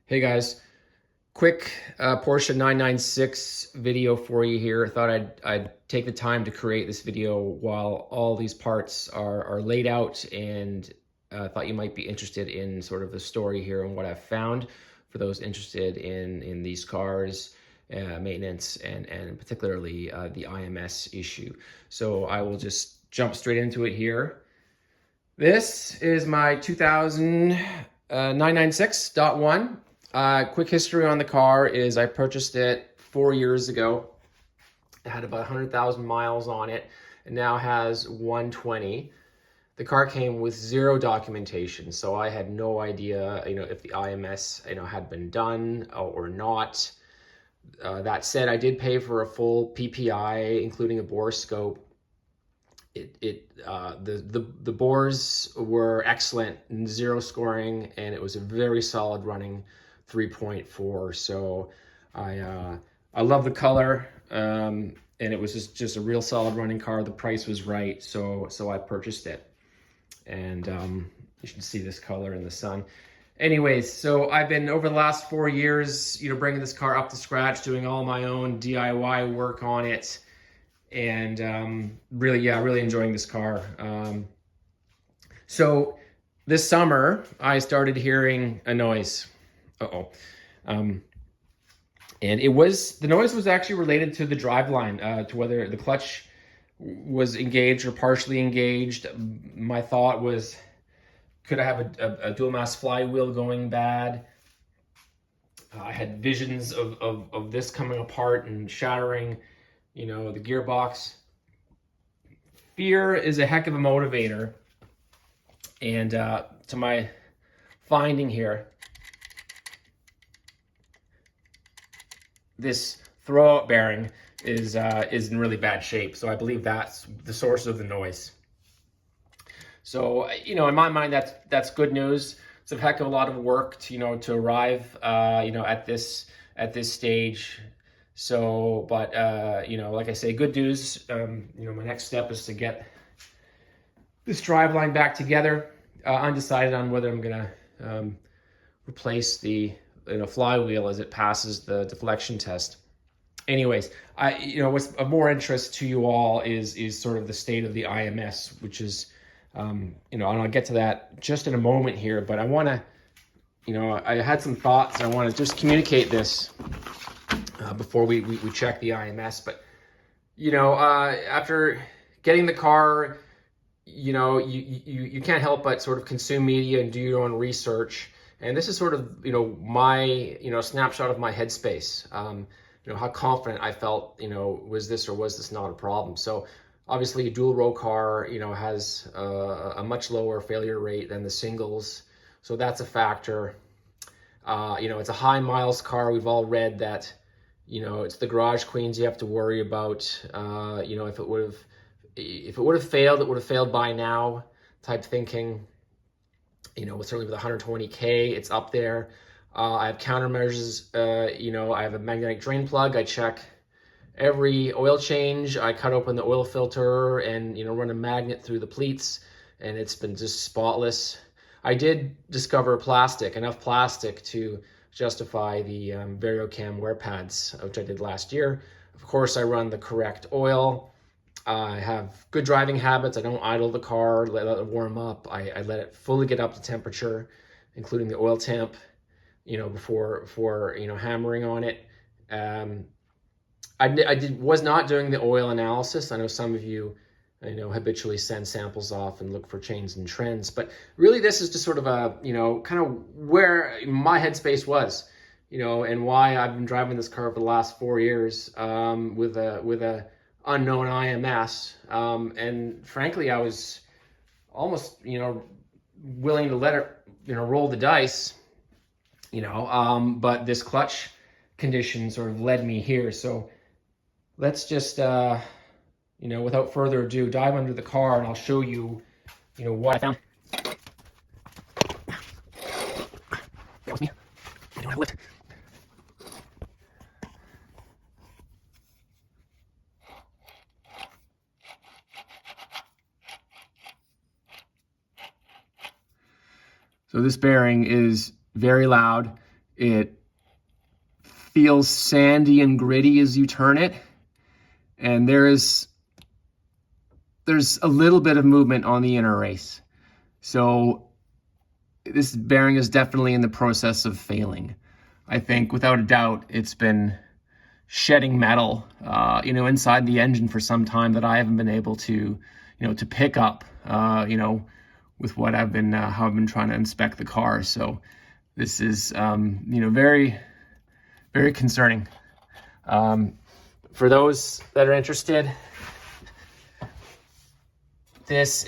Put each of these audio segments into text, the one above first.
Hey guys, quick Porsche 996 video for you here. I thought I'd take the time to create this video while all these parts are laid out, and thought you might be interested in sort of the story here and what I've found for those interested in these cars, maintenance, and particularly the IMS issue. So I will just jump straight into it here. This is my 2000 996.1. Quick history on the car is I purchased it 4 years ago. It had about 100,000 miles on it and now has 120. The car came with zero documentation, so I had no idea, if the IMS, had been done or not. That said, I did pay for a full PPI, including a bore scope. The bores were excellent, zero scoring, and it was a very solid running 3.4. So I love the color, and it was just a real solid running car. The price was right, so I purchased it. And you should see this color in the sun. Anyways, so I've been, over the last 4 years, bringing this car up to scratch, doing all my own DIY work on it, and really enjoying this car. So this summer I started hearing a noise. And the noise was actually related to the driveline, to whether the clutch was engaged or partially engaged. My thought was, could I have a dual mass flywheel going bad? I had visions of this coming apart and shattering, the gearbox. Fear is a heck of a motivator. And to my finding here, this throwout bearing is in really bad shape. So I believe that's the source of the noise. So, in my mind, that's good news. It's a heck of a lot of work to arrive, at this stage. So, but, like I say, good news. My next step is to get this driveline back together. Undecided on whether I'm gonna replace the flywheel as it passes the deflection test. Anyways, what's of more interest to you all is sort of the state of the IMS, which is, and I'll get to that just in a moment here, but I want to, I had some thoughts. I want to just communicate this before we check the IMS. But, after getting the car, you can't help but sort of consume media and do your own research. And this is sort of, my, snapshot of my headspace. How confident I felt, was this or was this not a problem? So obviously a dual row car, has a much lower failure rate than the singles. So that's a factor. It's a high miles car. We've all read that, it's the garage queens you have to worry about. If it would have failed, it would have failed by now type thinking. Certainly with 120K, it's up there. I have countermeasures. I have a magnetic drain plug. I check every oil change. I cut open the oil filter and run a magnet through the pleats, and it's been just spotless. I did discover enough plastic to justify the VarioCam wear pads, which I did last year. Of course, I run the correct oil. I have good driving habits. I don't idle the car, let it warm up. I let it fully get up to temperature, including the oil temp, before hammering on it. I was not doing the oil analysis. I know some of you, habitually send samples off and look for changes and trends, but really this is just sort of a, kind of where my headspace was, and why I've been driving this car for the last 4 years, with a unknown IMS. And frankly, I was almost, willing to let it, roll the dice, but this clutch condition sort of led me here. So let's just, without further ado, dive under the car and I'll show you, what I found. That was me. I don't have a lift. So this bearing is very loud. It feels sandy and gritty as you turn it. And there's a little bit of movement on the inner race. So this bearing is definitely in the process of failing. I think without a doubt, it's been shedding metal, inside the engine for some time that I haven't been able to, to pick up, with what I've been, how I've been trying to inspect the car. So this is, very, very concerning. For those that are interested, this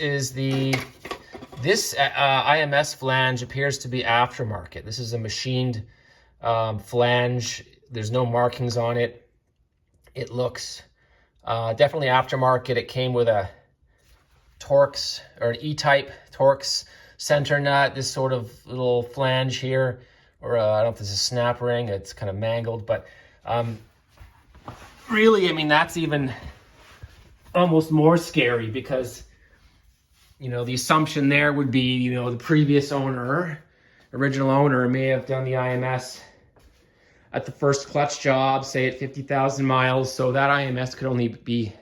IMS flange appears to be aftermarket. This is a machined flange. There's no markings on it. It looks definitely aftermarket. It came with a Torx or an E-type Torx center nut. This sort of little flange here, or I don't know if this is a snap ring. It's kind of mangled, but really, I mean, that's even almost more scary because, the assumption there would be, the previous owner, original owner, may have done the IMS at the first clutch job, say at 50,000 miles. So that IMS could only be,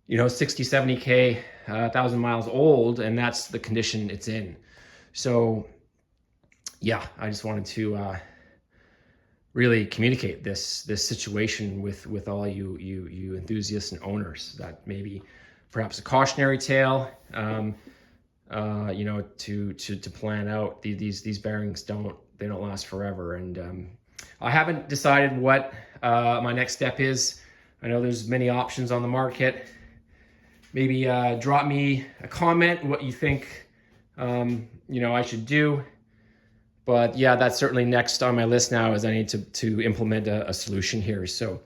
60, 70K, 1,000 miles old, and that's the condition it's in. So yeah, I just wanted to really communicate this situation with all you enthusiasts and owners, that maybe perhaps a cautionary tale, to plan out. These bearings don't last forever, and I haven't decided what my next step is. I know there's many options on the market. Maybe drop me a comment what you think I should do. But yeah, that's certainly next on my list now, is I need to implement a solution here. So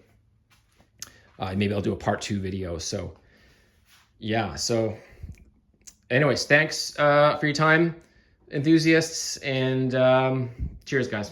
maybe I'll do a part 2 video. So yeah, so anyways, thanks for your time, enthusiasts, and cheers, guys.